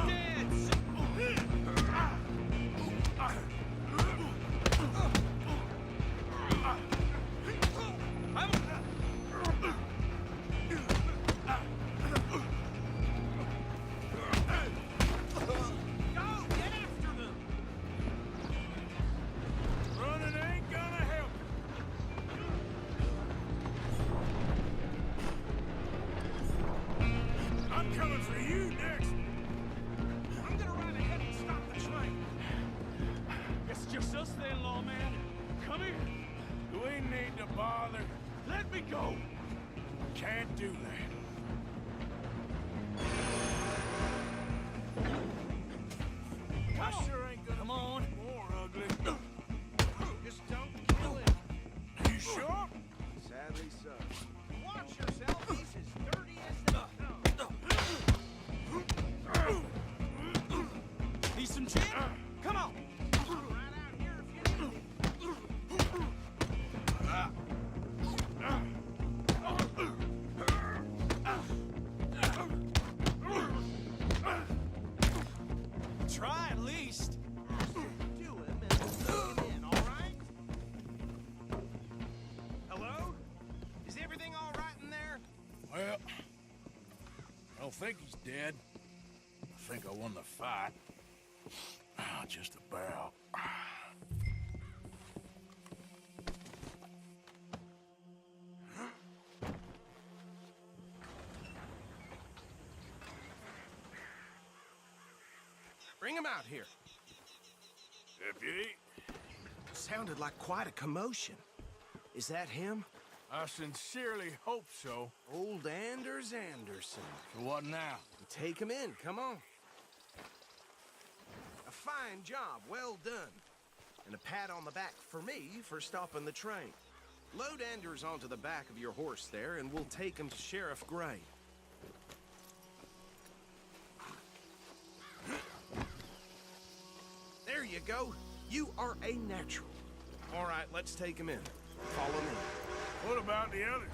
dance! Running ain't gonna help. I'm coming for you next. I'm gonna ride ahead and stop the train. It's just us then, lawman. Come here. We need to bother. Let me go. Can't do that. Come on. Sure ain't gonna Come on. be more ugly. Just don't kill him. You sure? Sadly so. Watch yourself. He's as dirty as they come. Need some gin? Come on. Right out here if you need it. Try at least. Do him and we'll take him in, all right? Hello? Is everything all right in there? Well, I don't think he's dead. I think I won the fight. Just about. Bring him out here. Deputy, Sounded like quite a commotion. Is that him? I sincerely hope so. Old Anders Anderson. So what now? Take him in, come on. A fine job, well done. And a pat on the back for me for stopping the train. Load Anders onto the back of your horse there, and we'll take him to Sheriff Gray. There you go. You are a natural. All right, let's take him in. Follow me. What about the others?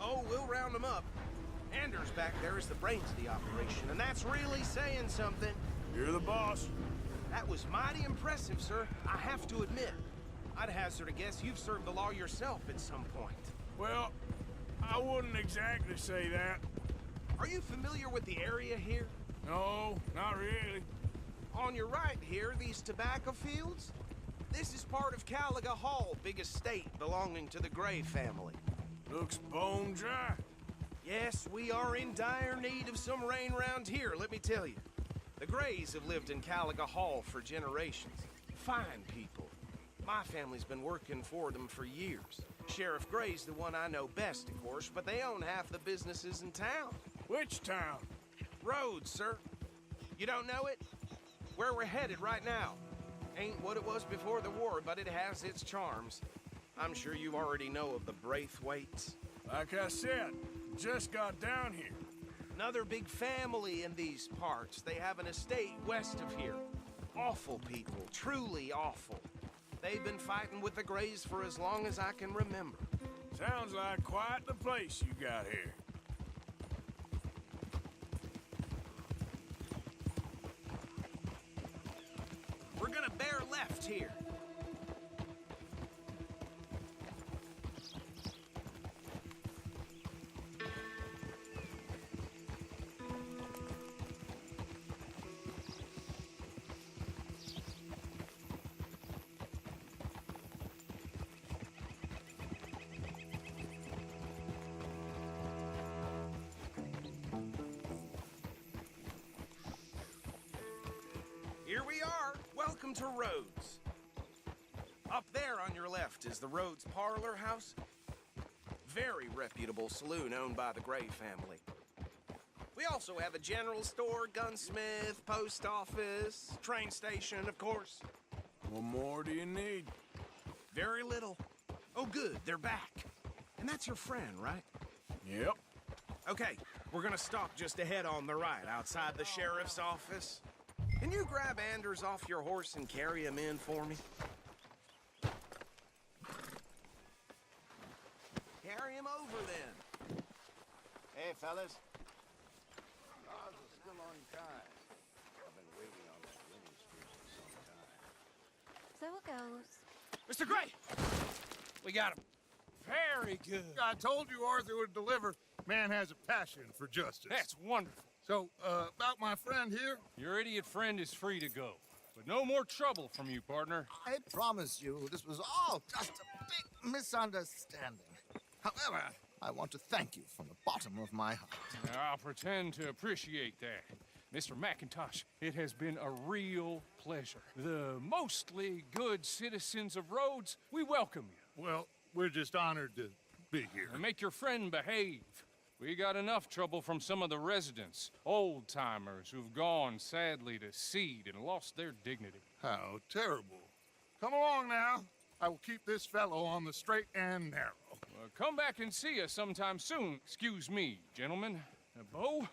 Oh, we'll round them up. Anders back there is the brains of the operation, and that's really saying something. You're the boss. That was mighty impressive, sir. I have to admit. I'd hazard a guess you've served the law yourself at some point. Well, I wouldn't exactly say that. Are you familiar with the area here? No, not really. On your right here, these tobacco fields? This is part of Caliga Hall, big estate belonging to the Gray family. Looks bone dry. Yes, we are in dire need of some rain round here, let me tell you. The Grays have lived in Caliga Hall for generations. Fine people. My family's been working for them for years. Sheriff Gray's the one I know best, of course, but they own half the businesses in town. Which town? Rhodes, sir. You don't know it? Where we're headed right now. Ain't what it was before the war, but it has its charms. I'm sure you already know of the Braithwaites. Like I said, just got down here. Another big family in these parts. They have an estate west of here. Awful people, truly awful. They've been fighting with the Grays for as long as I can remember. Sounds like quite the place you got here. We're gonna bear left here. Here we are. Welcome to Rhodes. Up there on your left is the Rhodes Parlor House. Very reputable saloon owned by the Gray family. We also have a general store, gunsmith, post office, train station, of course. What more do you need? Very little. Oh, good, they're back. And that's your friend, right? Yep. Okay, we're gonna stop just ahead on the right, outside the sheriff's office. Can you grab Anders off your horse and carry him in for me? Carry him over, then. Hey, fellas. Laws are still unkind. So it goes. Mr. Gray! We got him. Very good. I told you Arthur would deliver. Man has a passion for justice. That's wonderful. So, about my friend here? Your idiot friend is free to go. But no more trouble from you, partner. I promise you, this was all just a big misunderstanding. However, I want to thank you from the bottom of my heart. I'll pretend to appreciate that. Mr. McIntosh, it has been a real pleasure. The mostly good citizens of Rhodes, we welcome you. Well, we're just honored to be here. And make your friend behave. We got enough trouble from some of the residents, old-timers who've gone, sadly, to seed and lost their dignity. How terrible. Come along now. I will keep this fellow on the straight and narrow. Come back and see us sometime soon. Excuse me, gentlemen. Bo,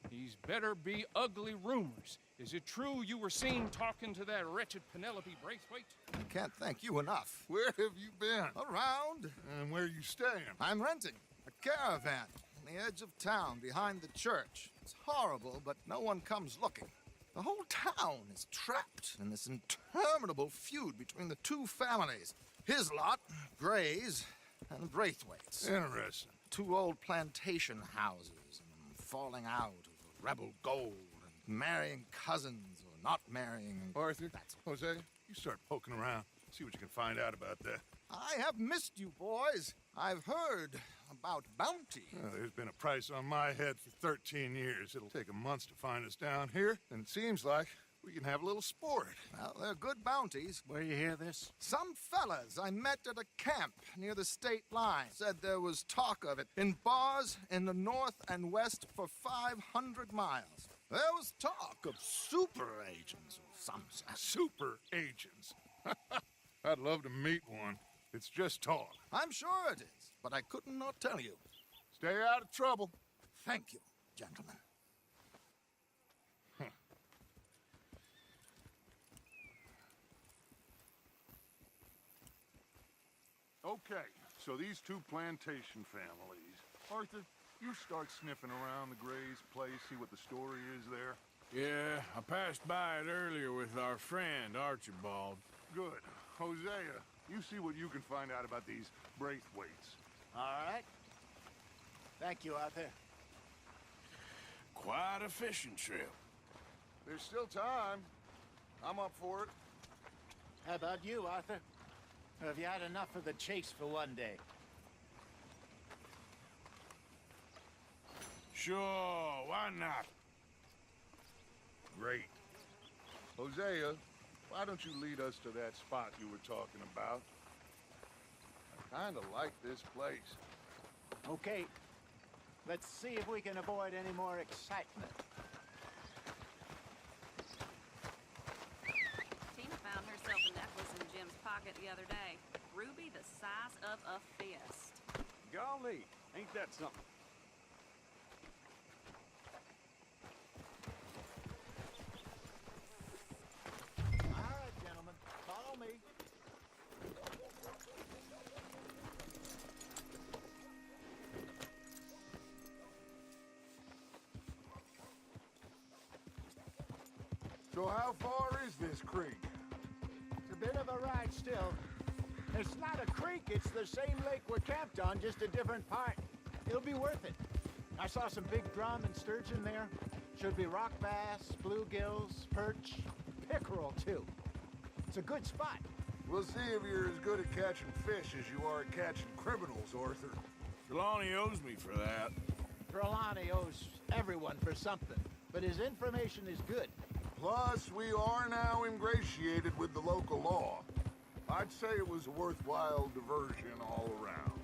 these better be ugly rumors. Is it true you were seen talking to that wretched Penelope Braithwaite? I can't thank you enough. Where have you been? Around. And where you staying? I'm renting a caravan on the edge of town behind the church. It's horrible, but no one comes looking. The whole town is trapped in this interminable feud between the two families. His lot, Gray's, and Braithwaite's. Interesting. Two old plantation houses, and falling out over rebel gold, and marrying cousins or not marrying. Arthur, Jose, you start poking around. See what you can find out about that. I have missed you, boys. I've heard about bounty. Well, there's been a price on my head for 13 years. It'll take a month to find us down here, and it seems like we can have a little sport. Well, they're good bounties. Where you hear this? Some fellas I met at a camp near the state line said there was talk of it in bars in the north and west for 500 miles. There was talk of super agents or some such. Super agents. I'd love to meet one. It's just talk. I'm sure it is, but I couldn't not tell you. Stay out of trouble. Thank you, gentlemen. Okay, so these two plantation families. Arthur, you start sniffing around the Gray's place, see what the story is there. Yeah, I passed by it earlier with our friend, Archibald. Good. Hosea, you see what you can find out about these Braithwaites. All right. Thank you, Arthur. Quite a fishing trip. There's still time. I'm up for it. How about you, Arthur? Or have you had enough of the chase for one day? Sure, why not? Great. Hosea, why don't you lead us to that spot you were talking about? I kinda like this place. Okay. Let's see if we can avoid any more excitement. Tina found herself a necklace in Jim's pocket the other day. Ruby the size of a fist. Golly, ain't that something? All right, gentlemen. Follow me. So how far is this creek? It's a bit of a ride still. It's not a creek, it's the same lake we're camped on, just a different part. It'll be worth it. I saw some big drum and sturgeon there. Should be rock bass, bluegills, perch, pickerel too. It's a good spot. We'll see if you're as good at catching fish as you are at catching criminals, Arthur. Trelawney owes me for that. Trelawney owes everyone for something, but his information is good. Plus, we are now ingratiated with the local law. I'd say it was a worthwhile diversion all around.